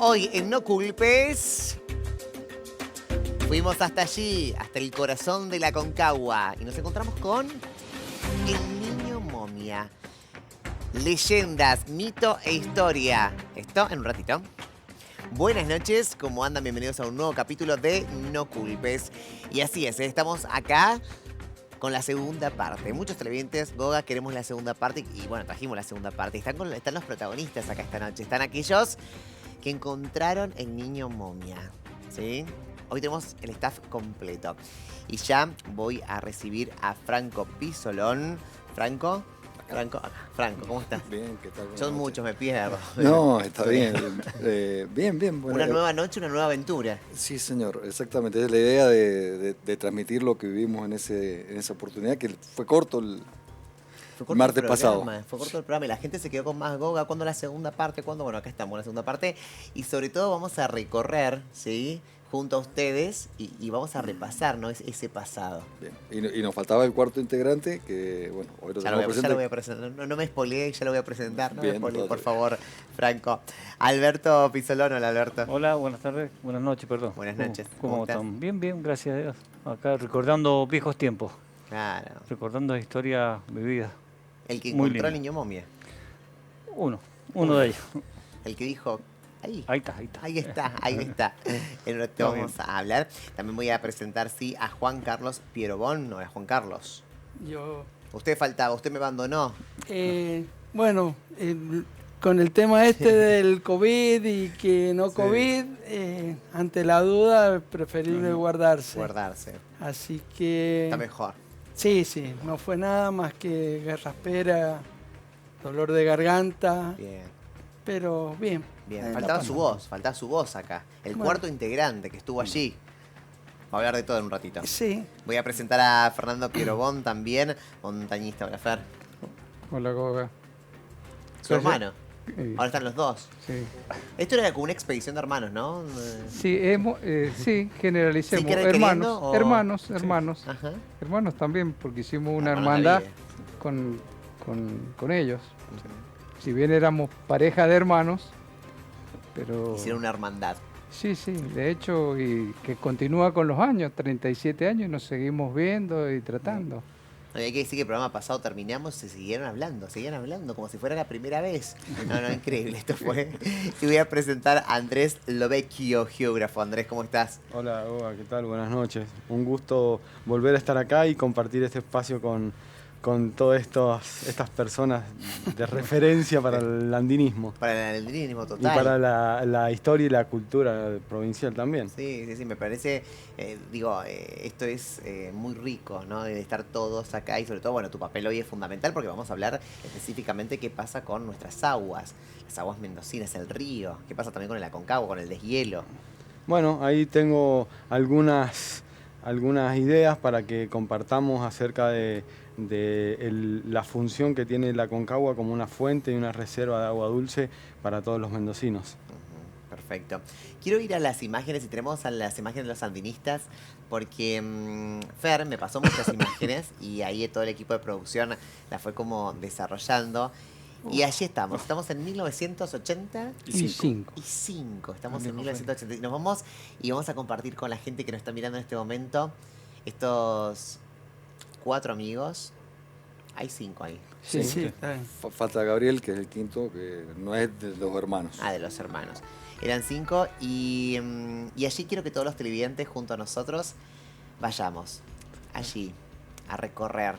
Hoy en No Culpes fuimos hasta allí, hasta el corazón de la Aconcagua, y nos encontramos con el niño momia. Leyendas, mito e historia. Esto en un ratito. Buenas noches, ¿cómo andan? Bienvenidos a un nuevo capítulo de No Culpes. Y así es, estamos acá con la segunda parte. Muchos televidentes, Goga, queremos la segunda parte y bueno, trajimos la segunda parte. Están los protagonistas acá esta noche. Están aquellos que encontraron el niño momia, ¿sí? Hoy tenemos el staff completo. Y ya voy a recibir a Franco Pisolón. Franco, ¿cómo estás? Bien, ¿qué tal? Son muchos, me pierdo. No, está bien. Bien. Bueno, Una nueva noche, una nueva aventura. Sí, señor, exactamente. Es la idea de transmitir lo que vivimos en esa oportunidad, que fue corto el martes pasado. Fue corto el programa y la gente se quedó con más Goga. ¿Cuándo la segunda parte? ¿Cuándo? Bueno, acá estamos en la segunda parte. Y sobre todo vamos a recorrer, ¿sí?, junto a ustedes y vamos a repasar, ¿no?, ese pasado. Bien. Y nos faltaba el cuarto integrante, que bueno, hoy lo tenemos presente. Ya lo voy a presentar. No me spoileé, ya lo voy a presentar. No Bien, me spoileé, por favor, Franco. Alberto Pisolón, hola Alberto. Hola, buenas tardes, buenas noches, perdón. Buenas noches. ¿Cómo están? Bien, gracias a Dios. Acá recordando viejos tiempos. Claro. Recordando historias vividas. El que Muy encontró al lindo. niño momia. Uno de ellos. El que dijo, ahí. Ahí está. Ahí está. En lo que vamos a hablar. También voy a presentar, sí, a Juan Carlos Pierobón. No, a Juan Carlos. Yo, Usted faltaba, usted me abandonó. bueno, con el tema este del COVID y que no COVID, ante la duda es preferible guardarse. Guardarse. Así que... Está mejor. Sí, no fue nada más que garraspera, dolor de garganta, Bien. pero bien. Bien. La Faltaba pasamos. su voz acá. El Bueno. cuarto integrante que estuvo allí. Va a hablar de todo en un ratito. Sí, Voy a presentar a Fernando Pierobón también, montañista. Hola, Fer. Hola, Goga. Su hermano. Sí. Ahora están los dos. Sí, Esto era como una expedición de hermanos, ¿no? sí, generalicemos. ¿Sí quieren queriendo, o- Hermanos. Ajá. Hermanos también, porque hicimos una Hermanos de hermandad vida. con ellos. Si bien éramos pareja de hermanos, pero... Hicieron una hermandad. Sí, de hecho, y que continúa con los años, 37 años, y nos seguimos viendo y tratando. Hay que decir que el programa pasado terminamos y se seguían hablando como si fuera la primera vez. No, increíble, esto fue. Y voy a presentar a Andrés Lovecchio, geógrafo. Andrés, ¿cómo estás? Hola, Goga, ¿qué tal? Buenas noches. Un gusto volver a estar acá y compartir este espacio con todas estas personas de referencia para el andinismo. Para el andinismo Y total. para la historia y la cultura provincial también. Sí, me parece, esto es muy rico, ¿no? De estar todos acá y sobre todo, bueno, tu papel hoy es fundamental porque vamos a hablar específicamente qué pasa con nuestras aguas, las aguas mendocinas, el río, qué pasa también con el Aconcagua, con el deshielo. Bueno, ahí tengo algunas ideas para que compartamos acerca de la función que tiene la Aconcagua como una fuente y una reserva de agua dulce para todos los mendocinos. Perfecto. Quiero ir a las imágenes, y tenemos a las imágenes de los andinistas, porque Fer me pasó muchas imágenes y ahí todo el equipo de producción la fue como desarrollando. Y allí estamos en 1985. Estamos en 1980. Y nos vamos y vamos a compartir con la gente que nos está mirando en este momento estos 4 amigos. Hay 5 ahí. sí, está bien. Falta Gabriel, que es el quinto, que no es de los hermanos. Ah, de los hermanos. Eran 5 y allí quiero que todos los televidentes junto a nosotros vayamos allí a recorrer.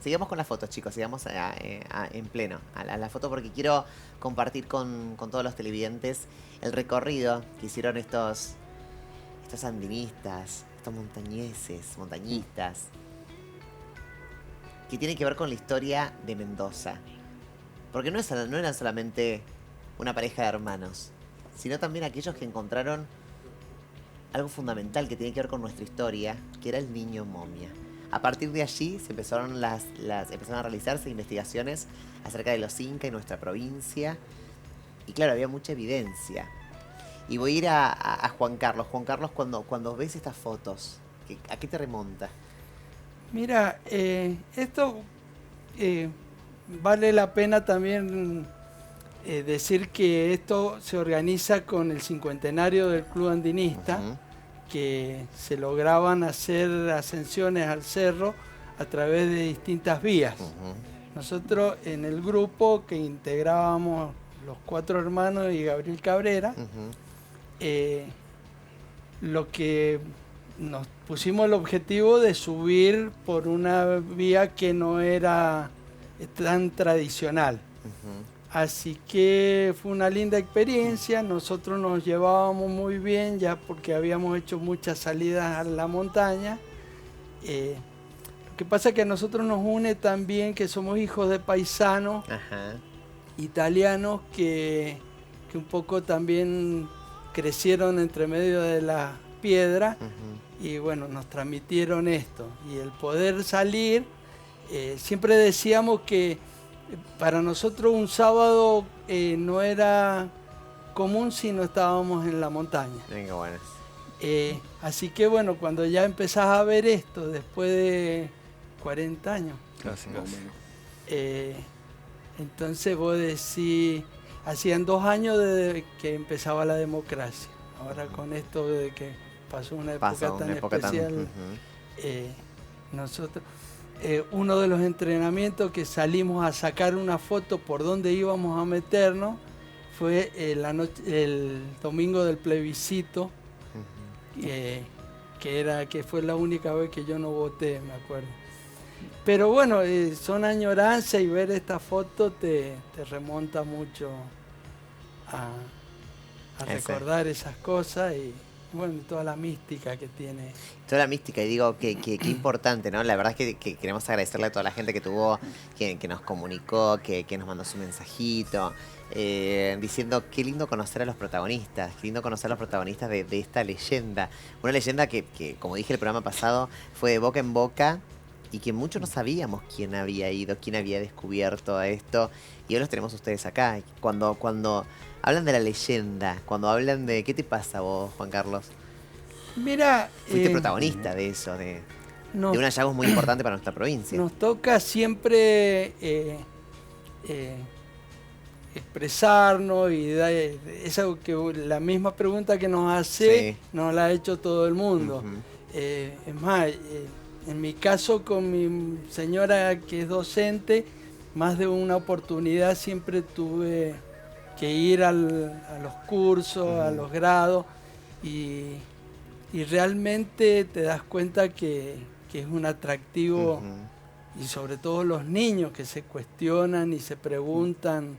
Sigamos con las fotos, chicos, sigamos en pleno a la foto porque quiero compartir con todos los televidentes el recorrido que hicieron estos andinistas, estos montañistas, que tiene que ver con la historia de Mendoza. Porque no eran solamente una pareja de hermanos, sino también aquellos que encontraron algo fundamental que tiene que ver con nuestra historia, que era el niño momia. A partir de allí se empezaron empezaron a realizarse investigaciones acerca de los incas y nuestra provincia. Y claro, había mucha evidencia. Y voy a ir a Juan Carlos. Juan Carlos, cuando ves estas fotos, ¿a qué te remonta? Mira, esto vale la pena también decir que esto se organiza con el 50º del Club Andinista, que se lograban hacer ascensiones al cerro a través de distintas vías. Nosotros en el grupo que integrábamos los 4 hermanos y Gabriel Cabrera, lo que nos pusimos el objetivo de subir por una vía que no era tan tradicional. Así que fue una linda experiencia, nosotros nos llevábamos muy bien ya porque habíamos hecho muchas salidas a la montaña. Lo que pasa es que a nosotros nos une también que somos hijos de paisanos italianos que un poco también crecieron entre medio de las piedras y bueno, nos transmitieron esto. Y el poder salir, siempre decíamos que para nosotros un sábado no era común si no estábamos en la montaña. Venga, bueno. Así que bueno, cuando ya empezás a ver esto después de 40 años, Casi. entonces vos decís, hacían 2 años desde que empezaba la democracia. Ahora con esto de que pasó una época tan especial, nosotros... uno de los entrenamientos que salimos a sacar una foto por donde íbamos a meternos fue el domingo del plebiscito, que fue la única vez que yo no voté, me acuerdo. Pero bueno, son añoranzas y ver esta foto te remonta mucho a recordar esas cosas y bueno, toda la mística que tiene. Toda la mística, y digo que importante, ¿no? La verdad es que queremos agradecerle a toda la gente que nos comunicó, que nos mandó su mensajito, diciendo qué lindo conocer a los protagonistas, qué lindo conocer a los protagonistas de esta leyenda. Una leyenda que, como dije el programa pasado, fue de boca en boca y que muchos no sabíamos quién había ido, quién había descubierto esto, y hoy los tenemos ustedes acá. Cuando hablan de la leyenda, cuando hablan de... ¿Qué te pasa vos, Juan Carlos? Mira... Fuiste protagonista de eso, de un hallazgo muy importante para nuestra provincia. Nos toca siempre expresarnos y dar eso que la misma pregunta que nos hace, nos la ha hecho todo el mundo. Es más, en mi caso con mi señora que es docente, más de una oportunidad siempre tuve que ir a los cursos, a los grados, y realmente te das cuenta que es un atractivo, y sobre todo los niños que se cuestionan y se preguntan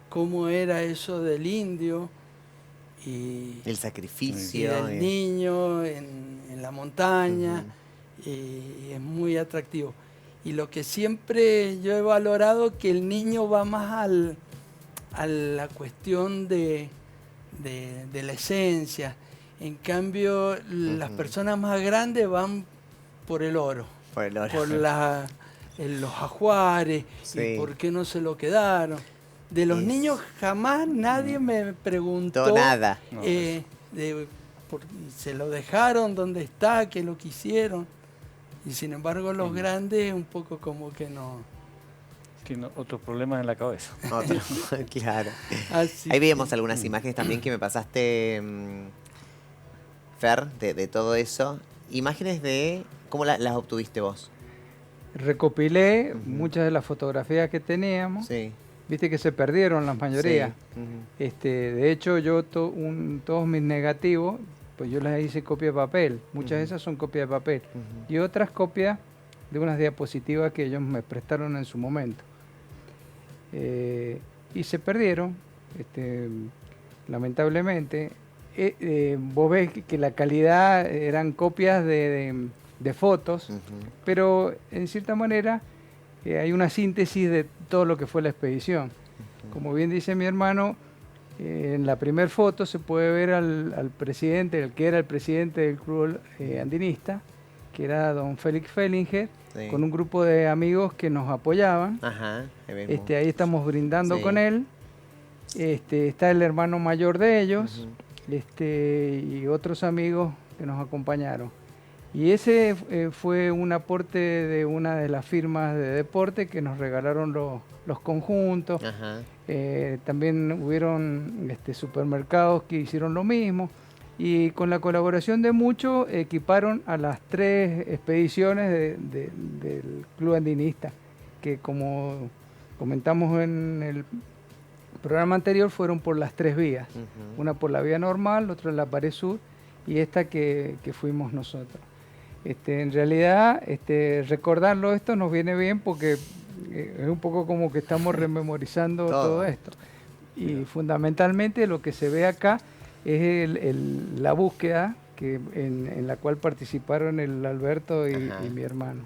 cómo era eso del indio, y el sacrificio. Y del niño en la montaña, y es muy atractivo. Y lo que siempre yo he valorado, que el niño va más a la cuestión de la esencia. En cambio, las personas más grandes van por el oro, por los ajuares, y por qué no se lo quedaron. De los niños jamás nadie me preguntó nada. Se lo dejaron, dónde está, qué lo quisieron. Y sin embargo los grandes un poco como que no... Tiene otros problemas en la cabeza. Claro. Así Ahí veíamos algunas imágenes también que me pasaste, Fer, de todo eso. Imágenes de... ¿Cómo las obtuviste vos? Recopilé muchas de las fotografías que teníamos. Sí. Viste que se perdieron la mayoría. Sí. De hecho, yo todos mis negativos, pues yo les hice copia de papel. Muchas de esas son copias de papel. Y otras copias de unas diapositivas que ellos me prestaron en su momento. Y se perdieron, lamentablemente. Vos ves que la calidad eran copias de fotos, pero en cierta manera hay una síntesis de todo lo que fue la expedición. Como bien dice mi hermano, en la primera foto se puede ver al presidente, el que era el presidente del club andinista, que era don Félix Fellinger, con un grupo de amigos que nos apoyaban. Ahí estamos brindando con él. Está el hermano mayor de ellos, y otros amigos que nos acompañaron. Y ese fue un aporte de una de las firmas de deporte que nos regalaron los conjuntos. También hubieron supermercados que hicieron lo mismo. Y con la colaboración de muchos, equiparon a las 3 expediciones del Club Andinista, que como comentamos en el programa anterior, fueron por las 3 vías. Una por la vía normal, otra en la pared sur, y esta que fuimos nosotros. En realidad, recordarlo esto nos viene bien porque es un poco como que estamos rememorizando todo esto. Y fundamentalmente lo que se ve acá es la búsqueda en la cual participaron el Alberto y mi hermano.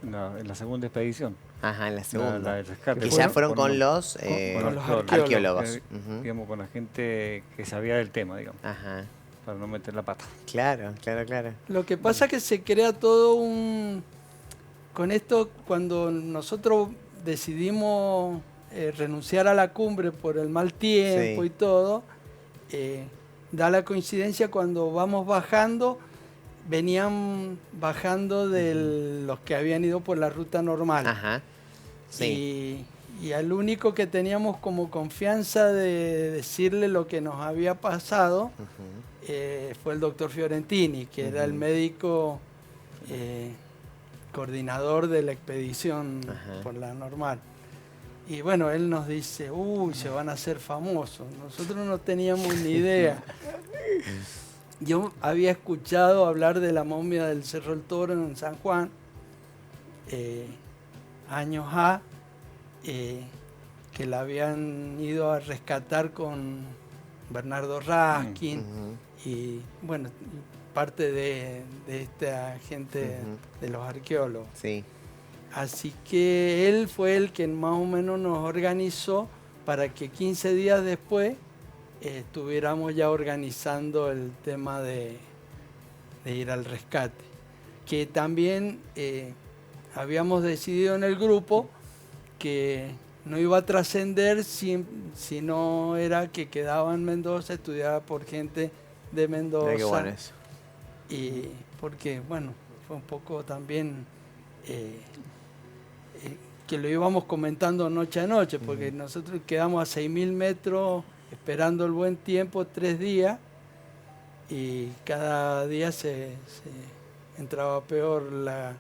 En la segunda expedición. Ajá, en la segunda. La del rescate. Que ya fueron con los arqueólogos. Digamos, con la gente que sabía del tema, digamos. Ajá. Para no meter la pata. Claro. Lo que pasa es que se crea todo un... Con esto, cuando nosotros decidimos renunciar a la cumbre por el mal tiempo y todo, da la coincidencia cuando vamos bajando, venían bajando de los que habían ido por la ruta normal. Ajá. Sí. Y al único que teníamos como confianza de decirle lo que nos había pasado fue el doctor Fiorentini, que era el médico coordinador de la expedición por la normal. Y bueno, él nos dice, uy, se van a hacer famosos. Nosotros no teníamos ni idea. Yo había escuchado hablar de la momia del Cerro del Toro en San Juan, años A, que la habían ido a rescatar con Bernardo Raskin y bueno, parte de esta gente de los arqueólogos. Sí. Así que él fue el que más o menos nos organizó para que 15 días después estuviéramos ya organizando el tema de ir al rescate. Que también habíamos decidido en el grupo que no iba a trascender si no era que quedaba en Mendoza, estudiada por gente de Mendoza. Qué bueno eso. Y porque, bueno, fue un poco también que lo íbamos comentando noche a noche, porque nosotros quedamos a 6.000 metros esperando el buen tiempo 3 días y cada día se entraba peor las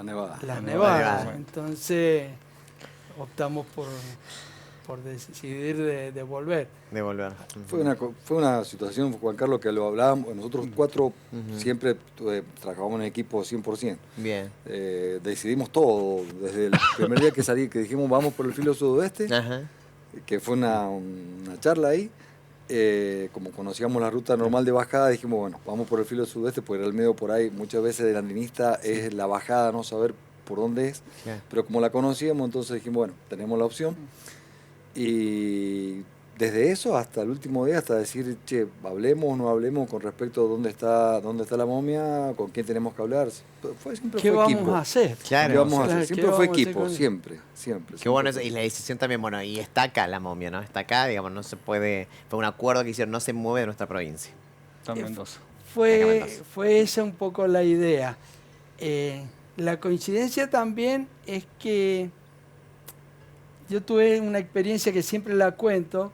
nevadas. Entonces optamos por decidir de volver. De volver. Fue una situación, Juan Carlos, que lo hablábamos, nosotros 4 siempre trabajamos en equipo 100%. Bien. Decidimos todo, desde el primer día que salí, que dijimos vamos por el filo sudoeste, que fue una charla ahí. Como conocíamos la ruta normal de bajada, dijimos, bueno, vamos por el filo sudeste, porque era el medio por ahí, muchas veces del andinista es la bajada, no saber por dónde es, pero como la conocíamos, entonces dijimos, bueno, tenemos la opción. Y desde eso hasta el último día, hasta decir, che, hablemos o no hablemos con respecto a dónde está la momia, con quién tenemos que hablar. ¿Qué vamos a hacer? Claro. ¿Qué vamos a hacer? Siempre fue equipo, siempre. Qué bueno eso. Y la decisión también, bueno, y está acá la momia, ¿no? Está acá, digamos, no se puede... Fue un acuerdo que hicieron, no se mueve de nuestra provincia. Está en Mendoza. Fue esa un poco la idea. La coincidencia también es que yo tuve una experiencia que siempre la cuento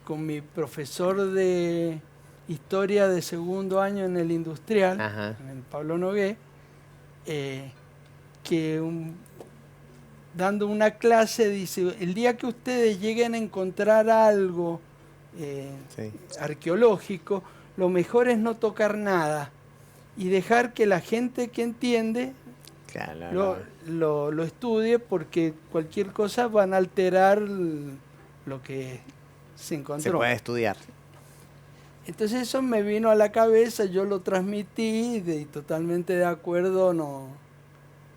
con mi profesor de historia de segundo año en el industrial, en el Pablo Nogué, que dando una clase dice, el día que ustedes lleguen a encontrar algo arqueológico, lo mejor es no tocar nada y dejar que la gente que entiende lo estudie, porque cualquier cosa van a alterar lo que se encontró. Se puede estudiar. Entonces eso me vino a la cabeza, yo lo transmití y totalmente de acuerdo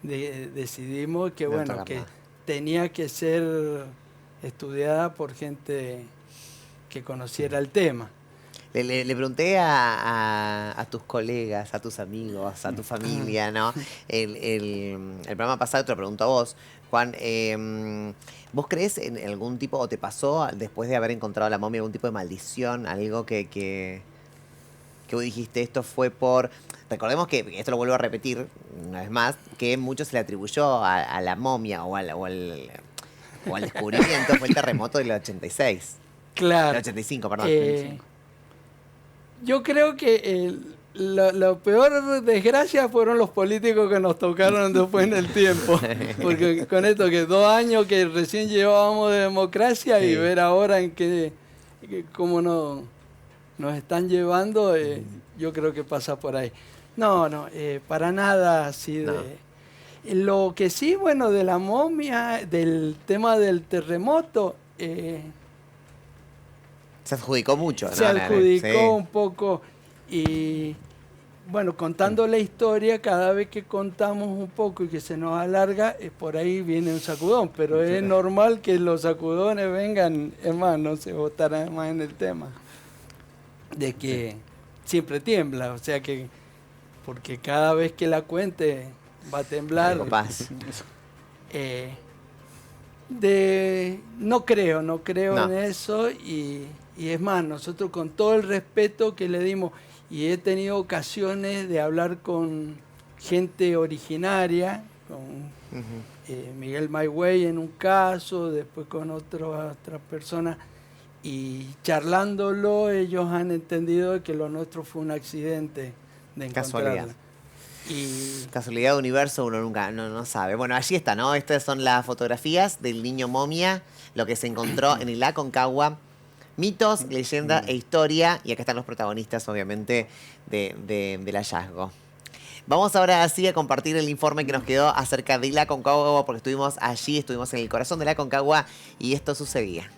decidimos que tenía que ser estudiada por gente que conociera el tema. Le pregunté a tus colegas, a tus amigos, a tu familia, ¿no? El programa pasado te lo pregunto a vos, Juan. ¿Vos crees en algún tipo, o te pasó después de haber encontrado la momia, algún tipo de maldición, algo que que vos dijiste esto fue por... Recordemos que, esto lo vuelvo a repetir una vez más, que mucho se le atribuyó a la momia o al descubrimiento, fue el terremoto del 86. Claro. El 85, perdón. Yo creo que la peor desgracia fueron los políticos que nos tocaron después en el tiempo. Porque con esto que 2 años que recién llevábamos de democracia y ver ahora en cómo nos están llevando, yo creo que pasa por ahí. No, para nada así de... Lo que sí, bueno, de la momia, del tema del terremoto... se adjudicó mucho, ¿no? Se adjudicó un poco y, bueno, contando la historia, cada vez que contamos un poco y que se nos alarga, por ahí viene un sacudón, pero es normal que los sacudones vengan, es más, no se votará más en el tema, de que siempre tiembla, o sea que, porque cada vez que la cuente va a temblar. No creo en eso y es más, nosotros con todo el respeto que le dimos, y he tenido ocasiones de hablar con gente originaria, con Miguel Mayway en un caso, después con otras personas, y charlándolo ellos han entendido que lo nuestro fue un accidente de encontrarla. Casualidad de universo uno nunca no sabe. Bueno, allí está, ¿no? Estas son las fotografías del niño momia, lo que se encontró en el Aconcagua. Mitos, leyenda e historia. Y acá están los protagonistas, obviamente, del hallazgo. Vamos ahora sí a compartir el informe que nos quedó acerca del Aconcagua, porque estuvimos allí, estuvimos en el corazón del Aconcagua y esto sucedía.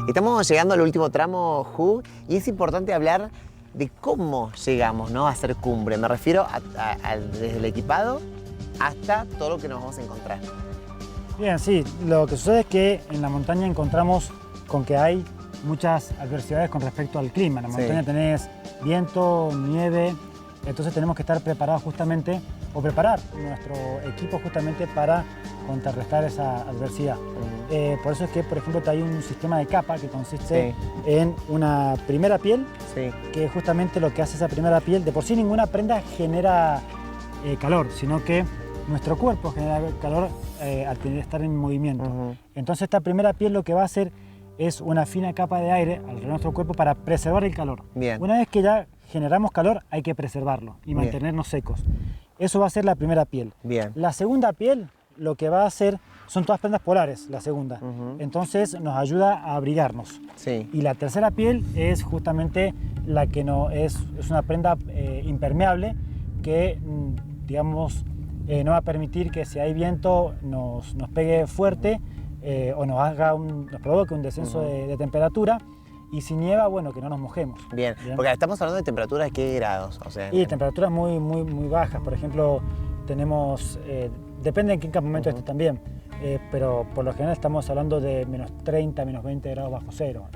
Estamos llegando al último tramo, Ju, y es importante hablar de cómo llegamos, ¿no?, a hacer cumbre. Me refiero desde el equipado hasta todo lo que nos vamos a encontrar. Bien, sí. Lo que sucede es que en la montaña encontramos con que hay muchas adversidades con respecto al clima. En la montaña tenés viento, nieve, entonces tenemos que estar preparados justamente, o preparar nuestro equipo justamente para contrarrestar esa adversidad. Por eso es que, por ejemplo, hay un sistema de capa que consiste en una primera piel, que justamente lo que hace esa primera piel, de por sí ninguna prenda genera calor, sino que nuestro cuerpo genera calor al tener que estar en movimiento. Entonces esta primera piel lo que va a hacer es una fina capa de aire alrededor de nuestro cuerpo para preservar el calor. Una vez que ya generamos calor, hay que preservarlo y mantenernos secos. Eso va a ser la primera piel. La segunda piel lo que va a hacer son todas prendas polares, la segunda. Entonces nos ayuda a abrigarnos. Y la tercera piel es justamente la que es una prenda impermeable que, digamos, no va a permitir que si hay viento nos pegue fuerte o nos provoque un descenso de temperatura. Y si nieva, bueno, que no nos mojemos. Bien, porque estamos hablando de temperaturas, ¿qué grados? O sea, temperaturas muy bajas. Por ejemplo, tenemos, depende en qué campamento esté también, pero por lo general estamos hablando de menos 30, menos 20 grados bajo cero.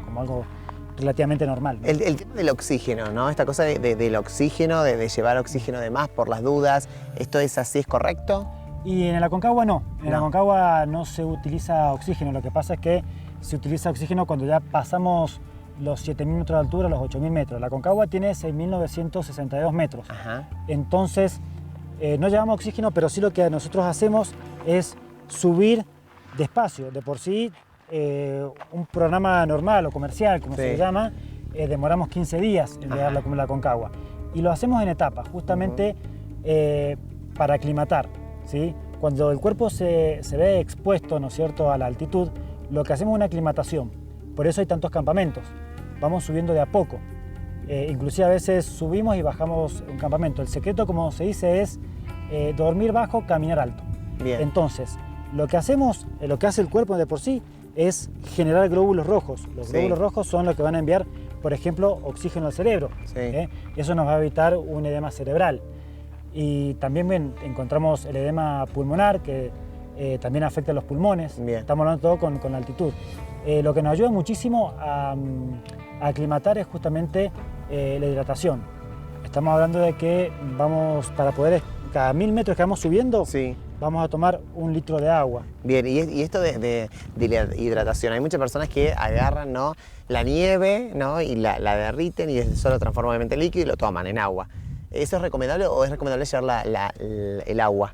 Como algo relativamente normal, ¿no? El tema del oxígeno, ¿no? Esta cosa del oxígeno, de llevar oxígeno de más por las dudas, ¿esto es así, es correcto? Y en el Aconcagua no. En el Aconcagua no se utiliza oxígeno. Lo que pasa es que se utiliza oxígeno cuando ya pasamos los 7.000 metros de altura, los 8.000 metros. La Aconcagua tiene 6.962 metros. Entonces, no llevamos oxígeno, pero sí lo que nosotros hacemos es subir despacio. De por sí, un programa normal o comercial, como se llama, demoramos 15 días en llegar a la Aconcagua. Y lo hacemos en etapas, justamente para aclimatar, ¿sí? Cuando el cuerpo se ve expuesto, ¿no es cierto?, a la altitud, lo que hacemos es una aclimatación. Por eso hay tantos campamentos. Vamos subiendo de a poco. Inclusive a veces subimos y bajamos un campamento. El secreto, como se dice, es dormir bajo, caminar alto. Entonces, lo que hacemos, lo que hace el cuerpo de por sí, es generar glóbulos rojos. Los glóbulos rojos son los que van a enviar, por ejemplo, oxígeno al cerebro. Eso nos va a evitar un edema cerebral. Y también encontramos el edema pulmonar, que también afecta a los pulmones. Estamos hablando todo con la altitud. Lo que nos ayuda muchísimo a aclimatar es justamente la hidratación. Estamos hablando de que vamos, para poder cada 1000 metros que vamos subiendo, Sí. vamos a tomar 1 litro de agua. Bien, y esto de la hidratación, hay muchas personas que agarran, ¿no?, la nieve, ¿no?, y la derriten y eso lo transforman obviamente en líquido y lo toman en agua. ¿Eso es recomendable o es recomendable llevar el agua?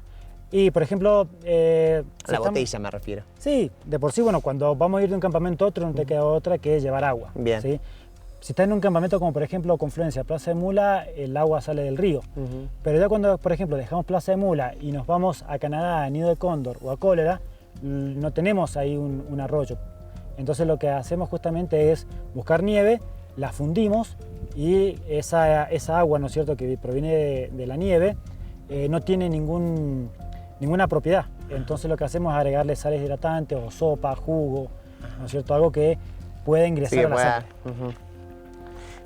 Y, por ejemplo... La botella me refiero. Sí, de por sí, bueno, cuando vamos a ir de un campamento a otro no te queda otra que llevar agua. Bien. ¿Sí? Si estás en un campamento como por ejemplo Confluencia, Plaza de Mula, el agua sale del río. Pero ya cuando, por ejemplo, dejamos Plaza de Mula y nos vamos a Canadá, a Nido de Cóndor o a Cólera, no tenemos ahí un arroyo. Entonces lo que hacemos justamente es buscar nieve, la fundimos y esa agua, ¿no es cierto?, que proviene de la nieve, no tiene ninguna propiedad. Entonces lo que hacemos es agregarle sales hidratantes o sopa, jugo, ¿no es cierto?, algo que pueda ingresar a la sangre.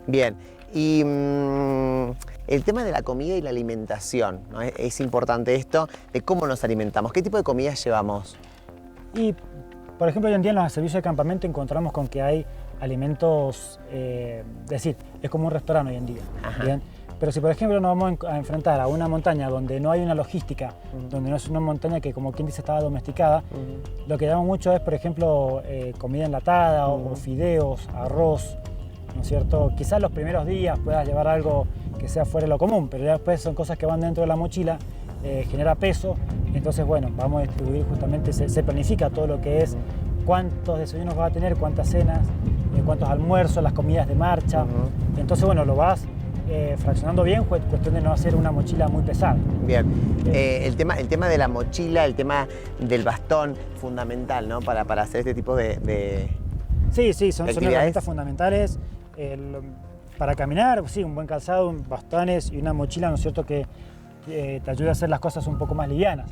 Bien, y el tema de la comida y la alimentación, ¿no? Es importante esto, de cómo nos alimentamos, qué tipo de comidas llevamos. Y, por ejemplo, hoy en día en los servicios de campamento encontramos con que hay alimentos, es decir, es como un restaurante hoy en día. ¿Bien? Pero si, por ejemplo, nos vamos a enfrentar a una montaña donde no hay una logística, donde no es una montaña que, como quien dice, estaba domesticada, lo que llamamos mucho es, por ejemplo, comida enlatada o fideos, arroz, ¿no es cierto? Quizás los primeros días puedas llevar algo que sea fuera de lo común, pero ya después son cosas que van dentro de la mochila, genera peso, entonces, bueno, vamos a distribuir justamente, se planifica todo lo que es cuántos desayunos vas a tener, cuántas cenas, cuántos almuerzos, las comidas de marcha, entonces, bueno, lo vas fraccionando bien, cuestión de no hacer una mochila muy pesada. Bien, el tema de la mochila, el tema del bastón, fundamental, ¿no?, para hacer este tipo de Sí, son herramientas fundamentales para caminar, sí, un buen calzado, bastones y una mochila, ¿no es cierto?, que te ayuda a hacer las cosas un poco más livianas.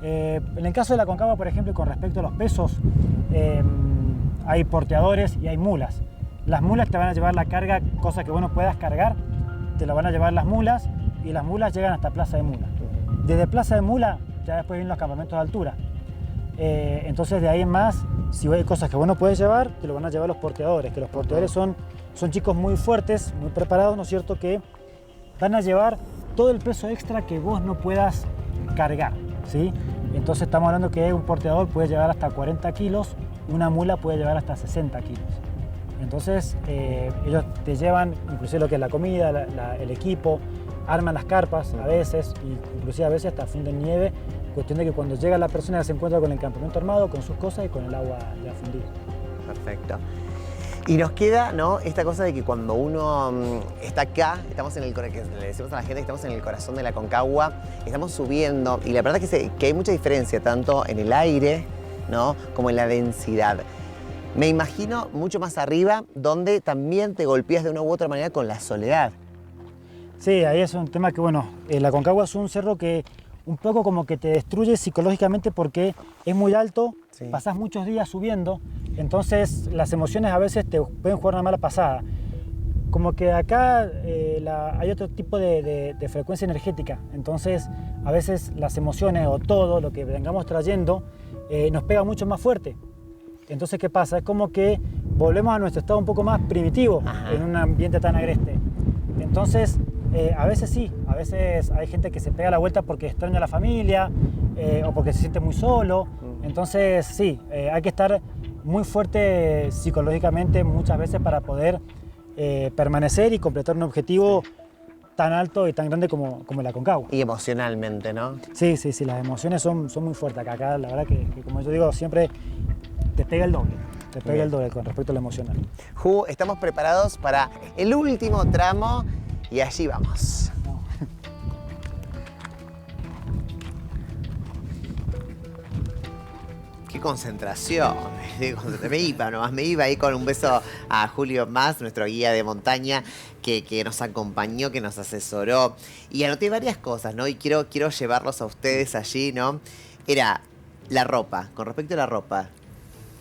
En el caso de la Aconcagua, por ejemplo, con respecto a los pesos, hay porteadores y hay mulas. Las mulas te van a llevar la carga, cosa que vos no puedas cargar, te la van a llevar las mulas y las mulas llegan hasta Plaza de Mula. Desde Plaza de Mula ya después vienen los campamentos de altura. Entonces de ahí en más, si hay cosas que vos no puedes llevar, te lo van a llevar los porteadores, que los porteadores son chicos muy fuertes, muy preparados, ¿no es cierto?, que van a llevar todo el peso extra que vos no puedas cargar, ¿sí? Entonces estamos hablando que un porteador puede llevar hasta 40 kilos, una mula puede llevar hasta 60 kilos. Entonces ellos te llevan inclusive lo que es la comida, el equipo, arman las carpas a veces, y inclusive a veces hasta funden nieve, cuestión de que cuando llega la persona se encuentra con el campamento armado, con sus cosas y con el agua ya fundida. Perfecto. Y nos queda, ¿no?, esta cosa de que cuando uno está acá, estamos en el corazón, que le decimos a la gente que estamos en el corazón de la Aconcagua, estamos subiendo, y la verdad que hay mucha diferencia, tanto en el aire, ¿no?, como en la densidad. Me imagino mucho más arriba, donde también te golpeas de una u otra manera con la soledad. Sí, ahí es un tema que, bueno, la Aconcagua es un cerro que un poco como que te destruye psicológicamente porque es muy alto, sí, pasás muchos días subiendo, entonces las emociones a veces te pueden jugar una mala pasada. Como que acá hay otro tipo de frecuencia energética, entonces a veces las emociones o todo lo que vengamos trayendo nos pega mucho más fuerte. Entonces, ¿qué pasa? Es como que volvemos a nuestro estado un poco más primitivo en un ambiente tan agreste. Entonces, a veces sí, a veces hay gente que se pega la vuelta porque extraña a la familia o porque se siente muy solo. Entonces, sí, hay que estar muy fuerte psicológicamente muchas veces para poder permanecer y completar un objetivo tan alto y tan grande como la Aconcagua. Y emocionalmente, ¿no? Sí, las emociones son muy fuertes acá. La verdad que como yo digo, siempre te pega el doble. Te pega el doble con respecto a lo emocional. Ju, estamos preparados para el último tramo y allí vamos. Qué concentración. Me iba ahí con un beso a Julio Mas, nuestro guía de montaña, que nos acompañó, que nos asesoró. Y anoté varias cosas, ¿no? Y quiero llevarlos a ustedes allí, ¿no? Era la ropa, con respecto a la ropa.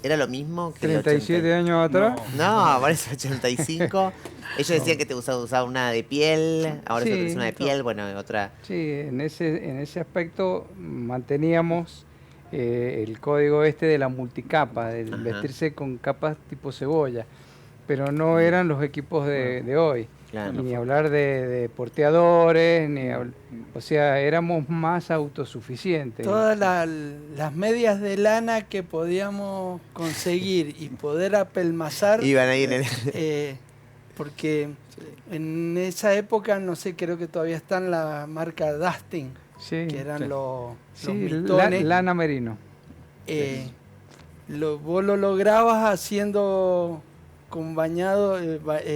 ¿Era lo mismo que 37 años atrás? No, parece 85. Ellos decían que te usaba una de piel, ahora sí, es una de piel, bueno, otra. Sí, en ese aspecto manteníamos el código de la multicapa, de vestirse con capas tipo cebolla, pero no eran los equipos de hoy. Claro. Ni hablar de porteadores, o sea, éramos más autosuficientes. Todas las medias de lana que podíamos conseguir y poder apelmazar, Iban ahí en el... porque en esa época, no sé, creo que todavía están la marca Dustin, Sí, que eran sí. los Sí, mitones. lana merino. Vos lo lograbas haciendo con bañado,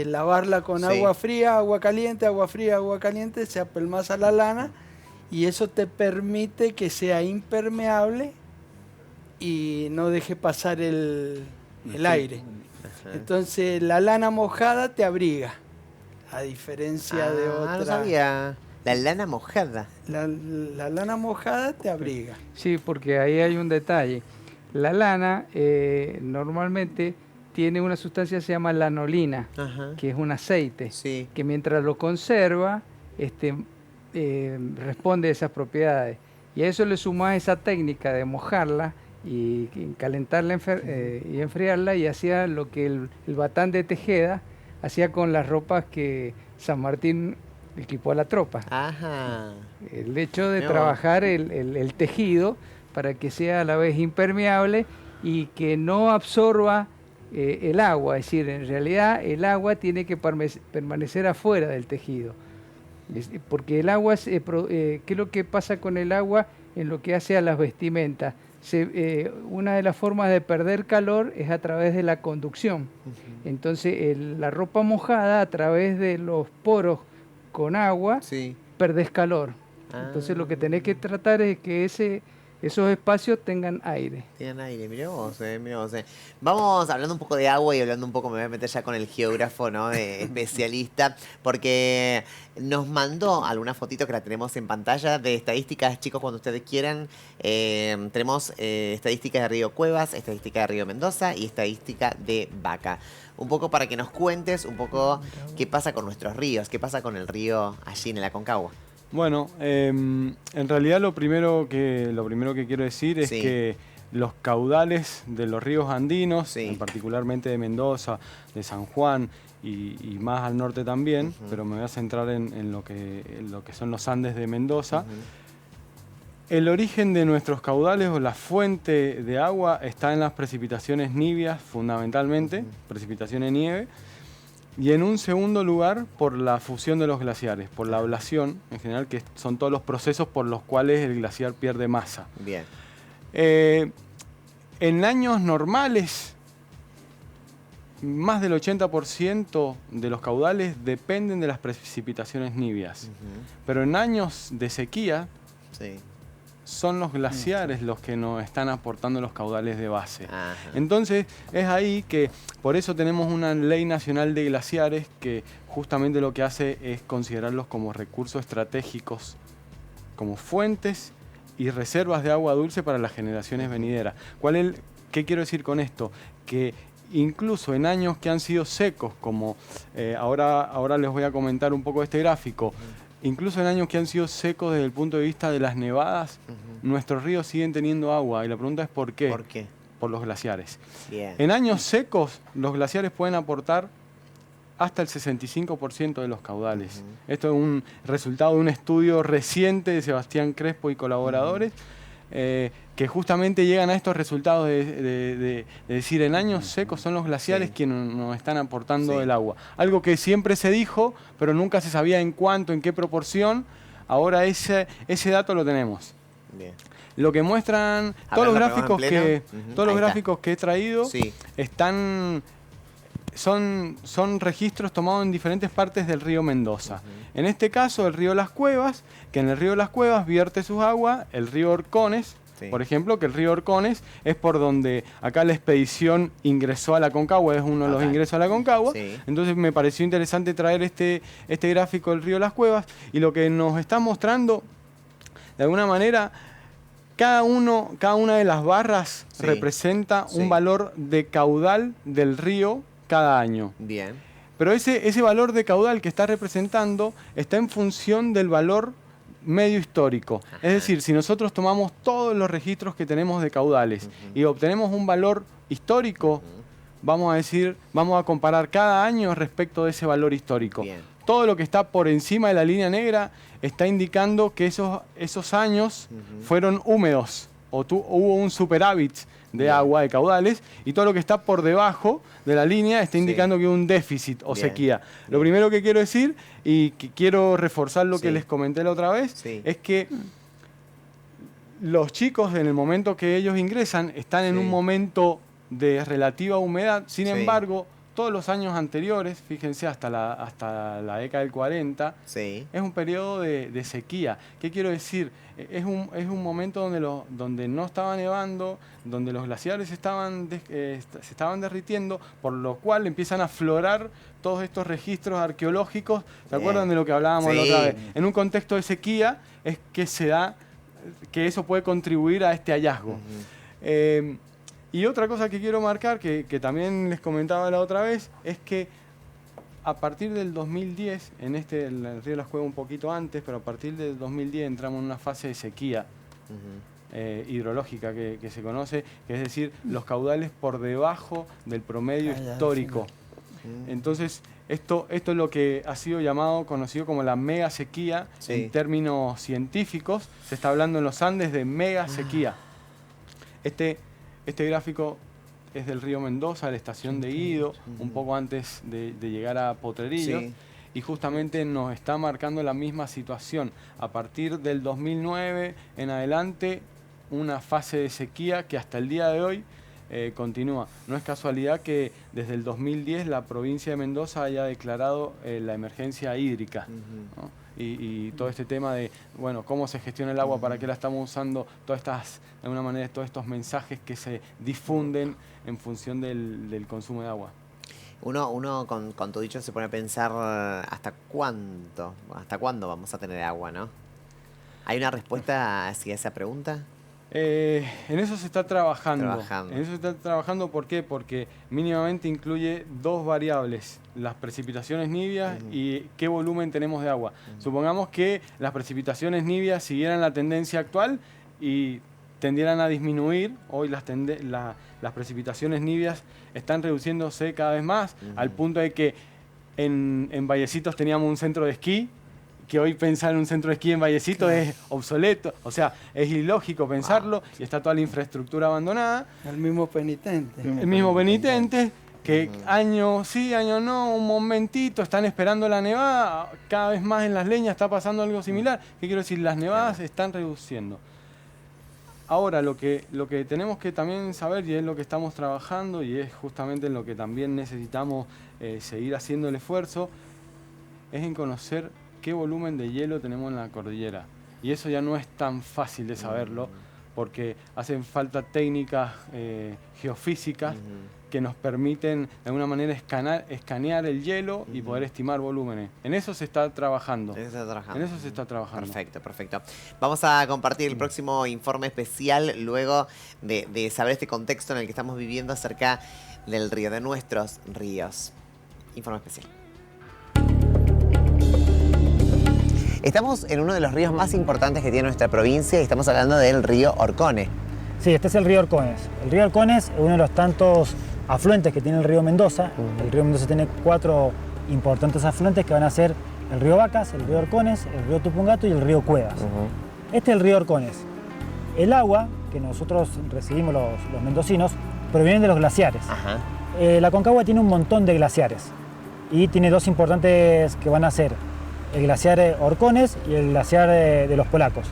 lavarla con agua fría, agua caliente, agua fría, agua caliente, se apelmaza la lana y eso te permite que sea impermeable y no deje pasar el aire. Entonces la lana mojada te abriga, a diferencia de otra. No sabía. La lana mojada. La lana mojada te abriga. Sí, porque ahí hay un detalle. La lana normalmente tiene una sustancia que se llama lanolina, que es un aceite, que mientras lo conserva, responde a esas propiedades. Y a eso le suma esa técnica de mojarla y calentarla y enfriarla, y hacía lo que el Batán de Tejeda hacía con las ropas que San Martín equipó a la tropa. Ajá. El hecho de trabajar el tejido para que sea a la vez impermeable y que no absorba el agua. Es decir, en realidad el agua tiene que permanecer afuera del tejido. Porque el agua, ¿qué es lo que pasa con el agua en lo que hace a las vestimentas? Una de las formas de perder calor es a través de la conducción. Entonces la ropa mojada, a través de los poros con agua, perdés calor. Entonces lo que tenés que tratar es que esos espacios tengan aire. Tienen aire, mirá vos, mirá vos. Vamos hablando un poco de agua y hablando un poco, me voy a meter ya con el geógrafo, ¿no? Especialista, porque nos mandó alguna fotito que la tenemos en pantalla de estadísticas, chicos, cuando ustedes quieran. Tenemos estadísticas de Río Cuevas, estadística de Río Mendoza y estadística de Vaca. Un poco para que nos cuentes un poco qué pasa con nuestros ríos, qué pasa con el río allí en el Aconcagua. Bueno, en realidad lo primero que quiero decir es que los caudales de los ríos andinos, particularmente de Mendoza, de San Juan y más al norte también, pero me voy a centrar en lo que son los Andes de Mendoza. El origen de nuestros caudales o la fuente de agua está en las precipitaciones nivias, fundamentalmente, precipitación de nieve. Y en un segundo lugar, por la fusión de los glaciares, por la ablación en general, que son todos los procesos por los cuales el glaciar pierde masa. Bien. En años normales, más del 80% de los caudales dependen de las precipitaciones nivias. Pero en años de sequía, son los glaciares los que nos están aportando los caudales de base. Entonces es ahí que por eso tenemos una ley nacional de glaciares que justamente lo que hace es considerarlos como recursos estratégicos, como fuentes y reservas de agua dulce para las generaciones venideras. ¿Qué quiero decir con esto? Que incluso en años que han sido secos, como ahora les voy a comentar un poco de este gráfico, incluso en años que han sido secos desde el punto de vista de las nevadas, nuestros ríos siguen teniendo agua. Y la pregunta es ¿por qué? ¿Por qué? Por los glaciares. Bien. En años secos, los glaciares pueden aportar hasta el 65% de los caudales. Esto es un resultado de un estudio reciente de Sebastián Crespo y colaboradores, que justamente llegan a estos resultados de decir en años secos son los glaciares quienes nos están aportando el agua. Algo que siempre se dijo, pero nunca se sabía en cuánto, en qué proporción. Ahora ese dato lo tenemos. Bien. Lo que muestran todos los gráficos que he traído son registros tomados en diferentes partes del río Mendoza. En este caso, el río Las Cuevas, que en el río Las Cuevas vierte sus aguas, el río Orcones, por ejemplo, que el río Orcones es por donde acá la expedición ingresó a la Aconcagua, es uno de los ingresos a la Aconcagua. Entonces me pareció interesante traer este gráfico del río Las Cuevas, y lo que nos está mostrando, de alguna manera, cada una de las barras representa un valor de caudal del río cada año. Bien. Pero ese valor de caudal que está representando está en función del valor medio histórico. Es decir, si nosotros tomamos todos los registros que tenemos de caudales y obtenemos un valor histórico, vamos a comparar cada año respecto de ese valor histórico. todo lo que está por encima de la línea negra está indicando que esos años fueron húmedos o hubo un superávit de agua, de caudales, y todo lo que está por debajo de la línea está indicando que hubo un déficit o sequía. Lo primero que quiero decir, y que quiero reforzar lo que les comenté la otra vez, es que los chicos en el momento que ellos ingresan están en un momento de relativa humedad, sin embargo, todos los años anteriores, fíjense, hasta la década del 40, es un periodo de sequía. ¿Qué quiero decir? Es un momento donde no estaba nevando, donde los glaciares se estaban derritiendo, por lo cual empiezan a aflorar todos estos registros arqueológicos. ¿Se acuerdan de lo que hablábamos la otra vez? En un contexto de sequía es que se da, que eso puede contribuir a este hallazgo. Y otra cosa que quiero marcar, que también les comentaba la otra vez, es que a partir del 2010, el río Las Cuevas un poquito antes, pero a partir del 2010 entramos en una fase de sequía hidrológica que se conoce, que es decir, los caudales por debajo del promedio histórico. Entonces, esto es lo que ha sido conocido como la mega sequía en términos científicos. Se está hablando en los Andes de mega sequía. Este gráfico es del río Mendoza, la estación de Ido, un poco antes de llegar a Potrerillos, y justamente nos está marcando la misma situación. A partir del 2009 en adelante, una fase de sequía que hasta el día de hoy continúa. No es casualidad que desde el 2010 la provincia de Mendoza haya declarado la emergencia hídrica, ¿no? Y todo este tema de, bueno, cómo se gestiona el agua, para qué la estamos usando, de alguna manera, todos estos mensajes que se difunden en función del consumo de agua. Uno con todo dicho se pone a pensar hasta cuándo vamos a tener agua, ¿no? ¿Hay una respuesta hacia esa pregunta? En eso se está trabajando. En eso se está trabajando, ¿por qué? Porque mínimamente incluye dos variables: las precipitaciones nivias y qué volumen tenemos de agua. Supongamos que las precipitaciones nivias siguieran la tendencia actual y tendieran a disminuir. Hoy las precipitaciones nivias están reduciéndose cada vez más, al punto de que en Vallecitos teníamos un centro de esquí, que hoy pensar en un centro de esquí en Vallecitos es obsoleto, o sea, es ilógico pensarlo, y está toda la infraestructura abandonada. El mismo penitente. El mismo penitente, que año sí, año no, un momentito, están esperando la nevada, cada vez más en Las Leñas está pasando algo similar. ¿Qué quiero decir? Las nevadas se están reduciendo. Ahora, lo que tenemos que también saber, y es lo que estamos trabajando, y es justamente en lo que también necesitamos seguir haciendo el esfuerzo, es en conocer qué volumen de hielo tenemos en la cordillera. Y eso ya no es tan fácil de saberlo, porque hacen falta técnicas geofísicas que nos permiten de alguna manera escanear el hielo y poder estimar volúmenes. En eso se está trabajando. En eso se está trabajando. Perfecto. Vamos a compartir el próximo informe especial luego de saber este contexto en el que estamos viviendo acerca del río, de nuestros ríos. Informe especial. Estamos en uno de los ríos más importantes que tiene nuestra provincia y estamos hablando del río Orcones. Sí, este es el río Orcones. El río Orcones es uno de los tantos afluentes que tiene el río Mendoza. El río Mendoza tiene 4 importantes afluentes que van a ser el río Vacas, el río Orcones, el río Tupungato y el río Cuevas. Este es el río Orcones. El agua que nosotros recibimos los mendocinos proviene de los glaciares. La Concagua tiene un montón de glaciares y tiene 2 importantes que van a ser el glaciar Orcones y el glaciar de los polacos.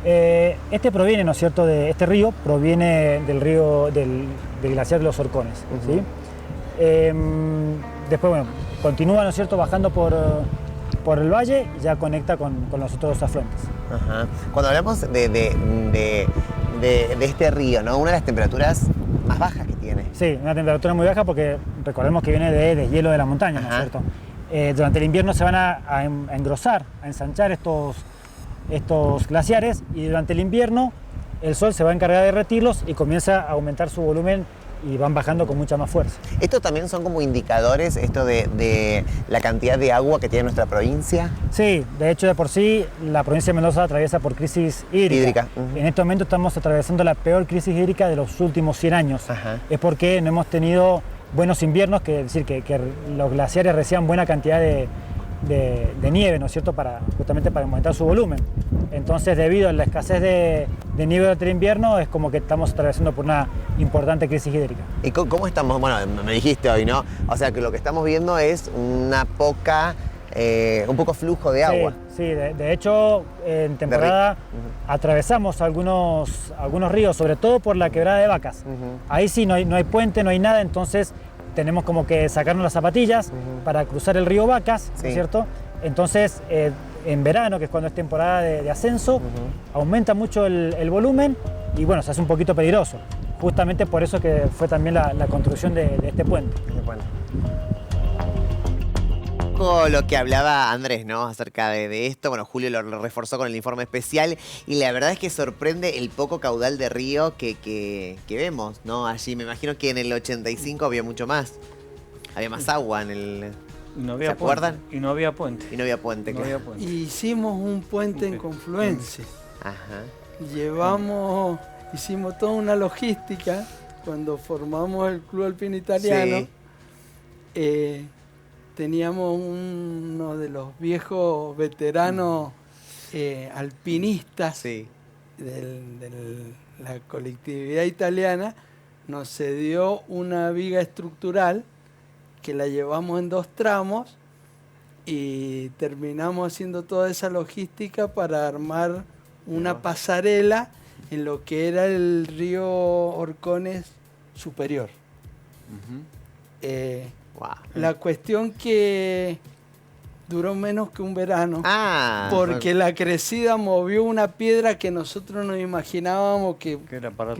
Este proviene, ¿no es cierto?, este río proviene del río del glaciar de los Orcones. ¿Sí? Después, bueno, continúa, ¿no es cierto?, bajando por el valle y ya conecta con los otros afluentes. Cuando hablamos de este río, ¿no?, una de las temperaturas más bajas que tiene. Sí, una temperatura muy baja porque recordemos que viene de hielo de la montaña, ¿no es cierto? Durante el invierno se van a engrosar, a ensanchar estos glaciares, y durante el invierno el sol se va a encargar de derretirlos y comienza a aumentar su volumen y van bajando con mucha más fuerza. ¿Estos también son como indicadores de la cantidad de agua que tiene nuestra provincia? Sí, de hecho, de por sí la provincia de Mendoza atraviesa por crisis hídrica. En este momento estamos atravesando la peor crisis hídrica de los últimos 100 años. Es porque no hemos tenido buenos inviernos, que es decir, que los glaciares reciban buena cantidad de de nieve, ¿no es cierto?, justamente para aumentar su volumen. Entonces, debido a la escasez de nieve durante el invierno, es como que estamos atravesando por una importante crisis hídrica. ¿Y cómo estamos? Bueno, me dijiste hoy, ¿no? O sea, que lo que estamos viendo es un poco flujo de agua. Sí, de hecho, en temporada atravesamos algunos ríos, sobre todo por la quebrada de Vacas. Ahí sí no hay puente, no hay nada, entonces tenemos como que sacarnos las zapatillas para cruzar el río Vacas, ¿no es cierto? Entonces, en verano, que es cuando es temporada de ascenso, aumenta mucho el volumen y bueno, se hace un poquito peligroso. Justamente por eso que fue también la construcción de este puente. Lo que hablaba Andrés, ¿no? Acerca de esto. Bueno, Julio lo reforzó con el informe especial y la verdad es que sorprende el poco caudal de río que vemos, ¿no? Allí me imagino que en el 85 había mucho más. Había más agua en el... ¿Se acuerdan? Y no había puente. Y no había puente, No claro. había puente. Hicimos un puente en Confluencia. Ajá. Hicimos toda una logística cuando formamos el Club Alpino Italiano. Sí. Teníamos uno de los viejos veteranos alpinistas Sí. de la colectividad italiana, nos cedió una viga estructural que la llevamos en 2 tramos y terminamos haciendo toda esa logística para armar una pasarela en lo que era el río Orcones superior. Wow. La cuestión que duró menos que un verano, porque la crecida movió una piedra que nosotros nos imaginábamos que era para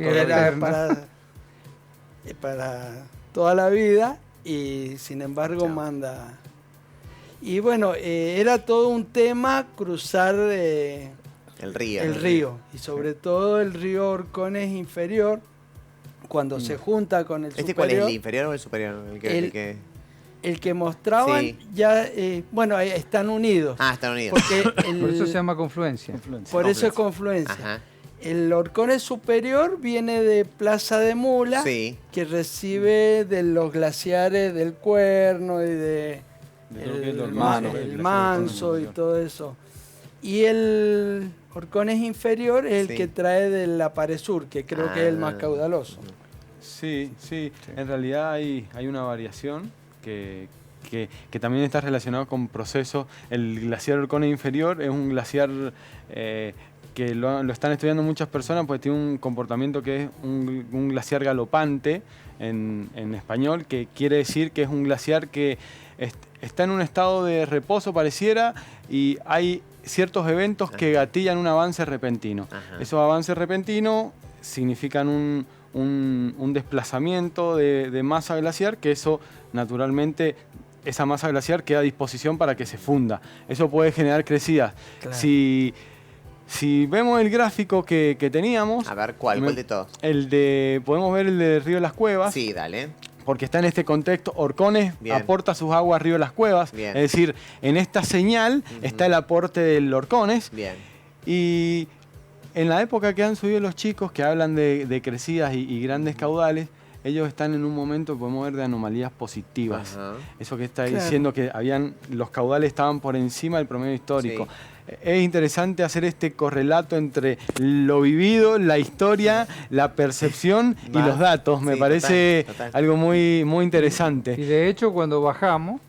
para toda la vida, y sin embargo manda. Y bueno, era todo un tema cruzar el río, y sobre todo el río Orcones inferior, cuando se junta con el superior. ¿Cuál es, el inferior o el superior? El que mostraban bueno, están unidos. Están unidos. Por eso se llama confluencia. Por eso es confluencia. Ajá. El Orcones superior viene de Plaza de Mula, que recibe de los glaciares del Cuerno y el Manso y todo eso. Y el Orcones inferior es el que trae de la Pared Sur, que creo que es el más caudaloso. Sí. En realidad hay una variación que también está relacionado con procesos. El glaciar Orcones inferior es un glaciar que lo están estudiando muchas personas, pues tiene un comportamiento que es un glaciar galopante en español, que quiere decir que es un glaciar que está en un estado de reposo, pareciera, y hay ciertos eventos que gatillan un avance repentino. Esos avances repentinos significan un desplazamiento de masa glaciar, que eso naturalmente, esa masa glaciar queda a disposición para que se funda. Eso puede generar crecidas. Claro. Si vemos el gráfico que teníamos... A ver, ¿cuál de todos? Podemos ver el de Río de las Cuevas. Sí, dale. Porque está en este contexto. Orcones aporta sus aguas a Río de las Cuevas. Es decir, en esta señal está el aporte del Orcones. Y en la época que han subido los chicos, que hablan de crecidas y grandes caudales, ellos están en un momento, podemos ver, de anomalías positivas. Eso que está diciendo que los caudales estaban por encima del promedio histórico. Es interesante hacer este correlato entre lo vivido, la historia, la percepción y los datos. Me parece total. Algo muy, muy interesante. Y de hecho, cuando bajamos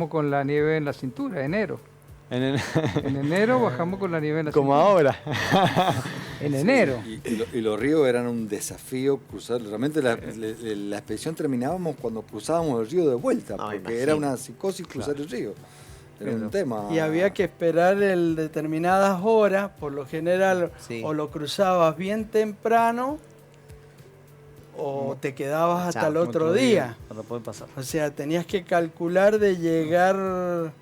con la nieve en la cintura, enero. En enero bajamos con la nieve en la cintura. Como ahora. En enero. Y los ríos eran un desafío cruzar. Realmente la expedición terminábamos cuando cruzábamos el río de vuelta, porque era una psicosis cruzar el río. Era un tema. Y había que esperar determinadas horas, por lo general, o lo cruzabas bien temprano o te quedabas hasta el otro día. Para poder pasar. O sea, tenías que calcular de llegar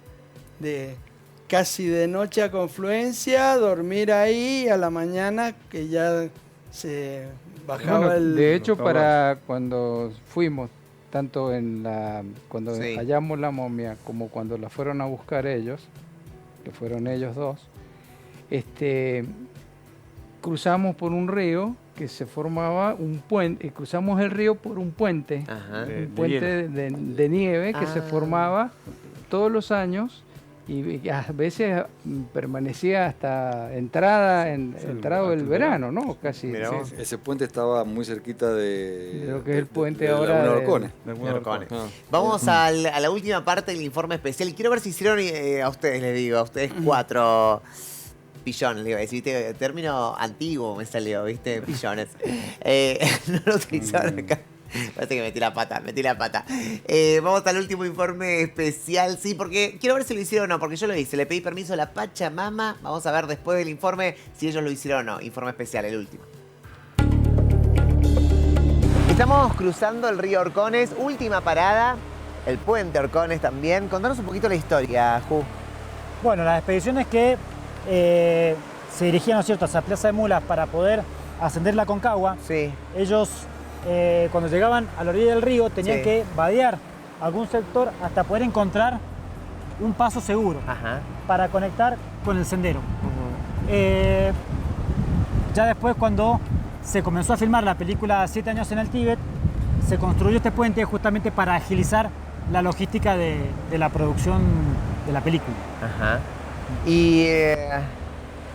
casi de noche a Confluencia, dormir ahí, a la mañana que ya se bajaba De hecho, para cuando fuimos, tanto cuando hallamos la momia como cuando la fueron a buscar ellos, que fueron ellos dos, cruzamos por un río que se formaba un puente, cruzamos el río por un puente, de nieve que se formaba todos los años, y a veces permanecía hasta entrado el verano, ¿no? Casi. Mirá vos. Sí. Ese puente estaba muy cerquita de Lo que es el puente de ahora Laguna de- Orcones. De Orcones. Ah. Vamos a la última parte del informe especial. Quiero ver si hicieron, a ustedes les digo, a ustedes 4 pillones, le iba a decir, ¿viste? Término antiguo me salió, ¿viste? Pillones. No lo utilizaron acá. Parece que metí la pata. Vamos al último informe especial, sí, porque quiero ver si lo hicieron o no, porque yo lo hice. Le pedí permiso a la Pachamama. Vamos a ver después del informe si ellos lo hicieron o no. Informe especial, el último. Estamos cruzando el río Orcones, última parada, el puente Orcones también. Contanos un poquito la historia, Ju. Bueno, las expediciones que se dirigían, ¿no es cierto?, hacia Plaza de Mulas para poder ascender la Concagua, Sí. ellos cuando llegaban a la orilla del río tenían Sí. que vadear algún sector hasta poder encontrar un paso seguro Ajá. para conectar con el sendero. Ya después, cuando se comenzó a filmar la película 7 años en el Tíbet, se construyó este puente justamente para agilizar la logística de la producción de la película. Ajá. ¿Y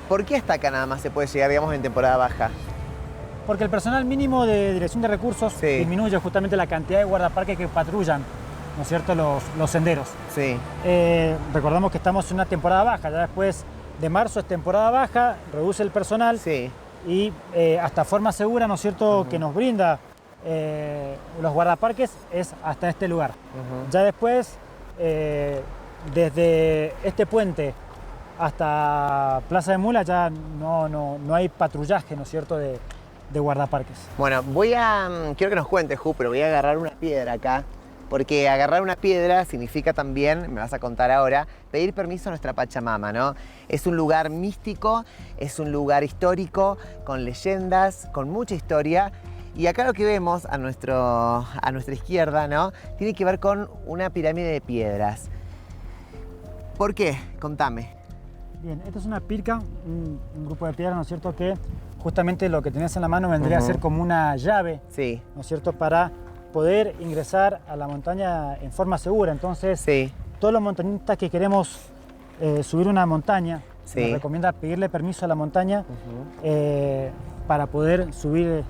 por qué hasta acá nada más se puede llegar, digamos, en temporada baja? Porque el personal mínimo de Dirección de Recursos Sí. disminuye justamente la cantidad de guardaparques que patrullan, ¿no es cierto?, los senderos. Sí. Recordamos que estamos en una temporada baja, ya después de marzo es temporada baja, reduce el personal Sí. y hasta forma segura, ¿no es cierto?, que nos brinda los guardaparques es hasta este lugar. Ya después, desde este puente hasta Plaza de Mulas ya no hay patrullaje, ¿no es cierto?, de guardaparques. Bueno, quiero que nos cuentes, Ju, pero voy a agarrar una piedra acá. Porque agarrar una piedra significa también, me vas a contar ahora, pedir permiso a nuestra Pachamama, ¿no? Es un lugar místico, es un lugar histórico, con leyendas, con mucha historia. Y acá lo que vemos a nuestra izquierda, ¿no?, tiene que ver con una pirámide de piedras. ¿Por qué? Contame. Bien, esta es una pirca, un grupo de piedras, ¿no es cierto?, que justamente lo que tenés en la mano vendría a ser como una llave, Sí, ¿no es cierto?, para poder ingresar a la montaña en forma segura. Entonces, sí. todos los montañistas que queremos subir una montaña, Sí. nos recomienda pedirle permiso a la montaña para poder subir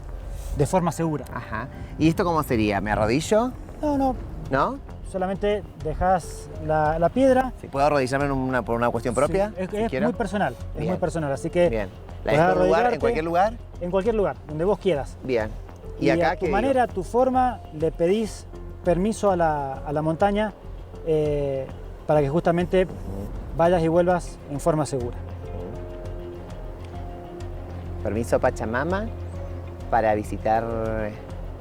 de forma segura. Ajá. ¿Y esto cómo sería? ¿Me arrodillo? No, ¿No? solamente dejas la piedra. ¿Sí? ¿Puedo arrodillarme por una cuestión propia? Sí, si es quiero? muy personal, es Bien. muy personal, así que Bien. ¿La podés dejo en un lugar, en arrodillarte cualquier lugar? en cualquier lugar, donde vos quieras. Bien. Y acá a tu qué digo? manera, a tu forma, le pedís permiso a la montaña para que justamente vayas y vuelvas en forma segura. Permiso Pachamama para visitar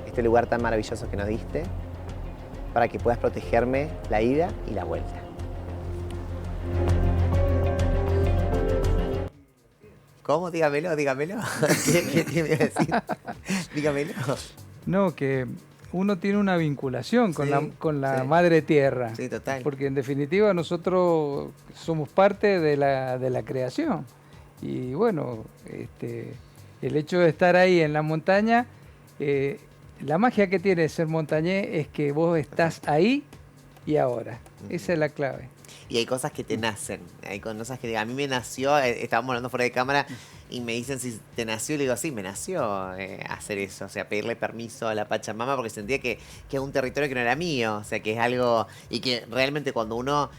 este lugar tan maravilloso que nos diste, para que puedas protegerme la ida y la vuelta. ¿Cómo? Dígamelo. ¿Qué me iba a decir? Dígamelo. No, que uno tiene una vinculación con Sí, con la sí. madre tierra. Sí, total. Porque en definitiva nosotros somos parte de la creación. Y bueno, el hecho de estar ahí en la montaña, la magia que tiene ser montañés es que vos estás ahí y ahora. Esa es la clave. Y hay cosas que te nacen, hay cosas que a mí me nació, estábamos hablando fuera de cámara y me dicen si te nació, y le digo, sí, me nació hacer eso, o sea, pedirle permiso a la Pachamama porque sentía que es un territorio que no era mío, o sea, que es algo, y que realmente cuando uno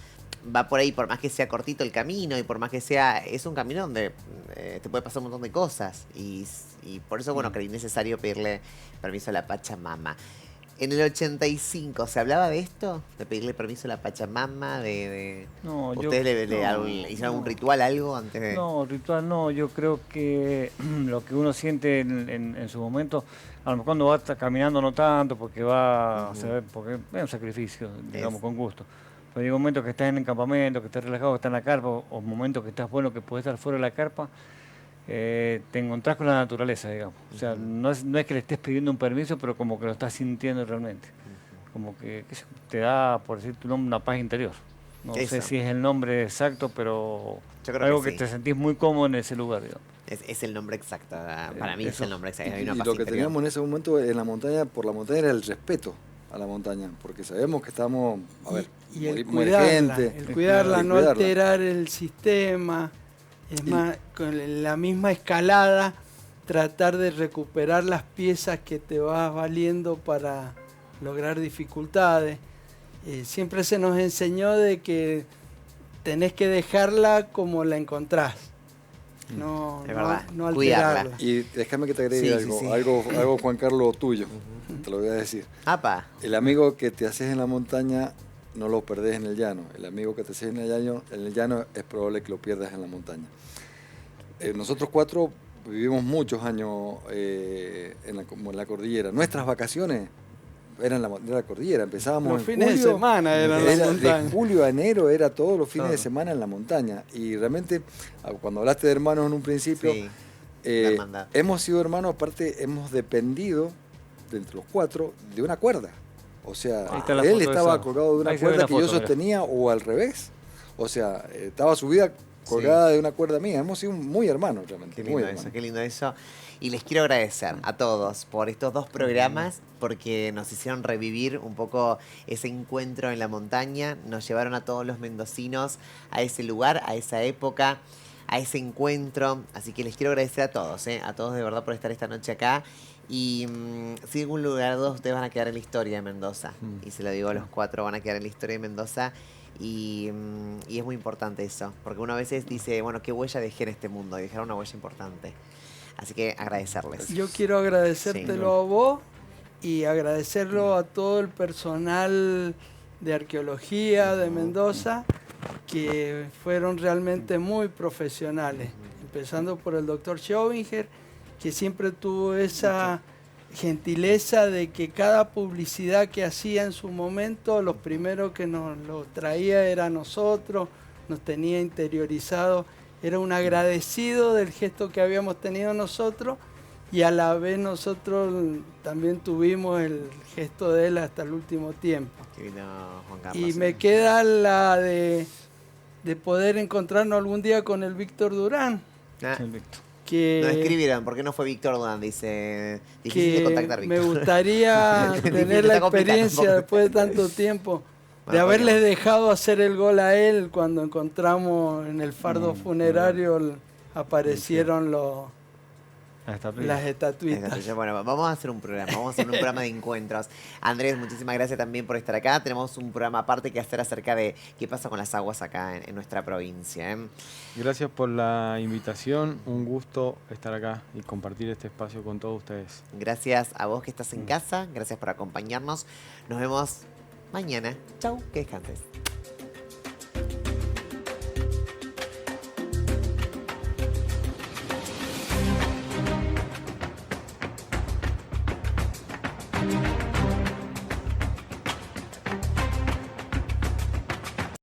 va por ahí, por más que sea cortito el camino y por más que sea, es un camino donde te puede pasar un montón de cosas y por eso, bueno, creí necesario pedirle permiso a la Pachamama. En el 85, ¿se hablaba de esto? ¿De pedirle permiso a la Pachamama? No, ¿Ustedes hicieron algún ritual, algo antes de...? No, ritual no. Yo creo que lo que uno siente en su momento, a lo mejor cuando va caminando no tanto, porque va a hacer, porque es un sacrificio, digamos, con gusto. Pero hay momentos que estás en el campamento, que estás relajado, que estás en la carpa, o momentos que estás bueno, que puedes estar fuera de la carpa, te encontrás con la naturaleza, digamos. O sea, no es que le estés pidiendo un permiso, pero como que lo estás sintiendo realmente. Como que te da, por decir tu nombre, una paz interior. No sé si es el nombre exacto, pero yo creo algo que te sentís muy cómodo en ese lugar, digamos. Es el nombre exacto, para mí es el nombre exacto. Hay una Y paz lo que interior. teníamos en ese momento en la montaña, por la montaña, era el respeto. a la montaña, porque sabemos que estamos, a ver, y el muere cuidarla, gente, el cuidarla, el no cuidarla. alterar el sistema. Es más, con la misma escalada, tratar de recuperar las piezas que te vas valiendo para lograr dificultades. Siempre se nos enseñó de que tenés que dejarla como la encontrás. No, Es verdad, no cuidarla. alterarla. Y déjame que te agregue Sí, algo, sí, sí. algo Juan Carlos tuyo, te lo voy a decir. ¡Apa! El amigo que te haces en la montaña no lo perdés en el llano. El amigo que te haces en el llano es probable que lo pierdas en la montaña. Nosotros 4 vivimos muchos años como en la cordillera. Nuestras vacaciones eran de la cordillera. Empezábamos Los en fines de julio, semana eran la de montaña. julio a enero era todos los fines Todo. de semana en la montaña. Y realmente, cuando hablaste de hermanos en un principio, Sí, la hermandad. hemos sido hermanos, aparte hemos dependido, de entre los 4, de una cuerda. O sea, Ahí está la él foto estaba esa. colgado de una Ahí se ve cuerda la que yo foto, mira. sostenía o al revés. O sea, estaba su vida colgada de una cuerda mía. Hemos sido muy hermanos realmente. Qué muy lindo eso, qué lindo eso. Y les quiero agradecer a todos por estos 2 programas, porque nos hicieron revivir un poco ese encuentro en la montaña, nos llevaron a todos los mendocinos a ese lugar, a esa época, a ese encuentro. Así que les quiero agradecer a todos de verdad por estar esta noche acá. Y sin ningún lugar, ustedes van a quedar en la historia de Mendoza. Y se lo digo a los 4, van a quedar en la historia de Mendoza. Y es muy importante eso, porque uno a veces dice, bueno, ¿qué huella dejé en este mundo? Y dejaron una huella importante. Así que agradecerles. Yo quiero agradecértelo a vos y agradecerlo a todo el personal de arqueología de Mendoza, que fueron realmente muy profesionales, empezando por el doctor Schobinger, que siempre tuvo esa gentileza de que cada publicidad que hacía en su momento, los primeros que nos lo traía era nosotros, nos tenía interiorizado, era un agradecido del gesto que habíamos tenido nosotros, y a la vez nosotros también tuvimos el gesto de él hasta el último tiempo. Qué lindo, Juan Carlos. Y me queda la de poder encontrarnos algún día con el Víctor Durán, Ah, El Víctor. que, nos escribieron, ¿por qué no fue Víctor Durán? Dice, difícil de que contactar, me Víctor. gustaría Difícil, tener la está complicado, experiencia tampoco. después de tanto tiempo de Bueno, haberles podríamos. dejado hacer el gol a él cuando encontramos en el fardo funerario aparecieron las estatuitas. Bueno, vamos a hacer un programa, vamos a hacer un programa de encuentros. Andrés, muchísimas gracias también por estar acá. Tenemos un programa aparte que hacer acerca de qué pasa con las aguas acá en nuestra provincia. Gracias por la invitación, un gusto estar acá y compartir este espacio con todos ustedes. Gracias a vos que estás en casa, gracias por acompañarnos. Nos vemos mañana. Chau, que descanses.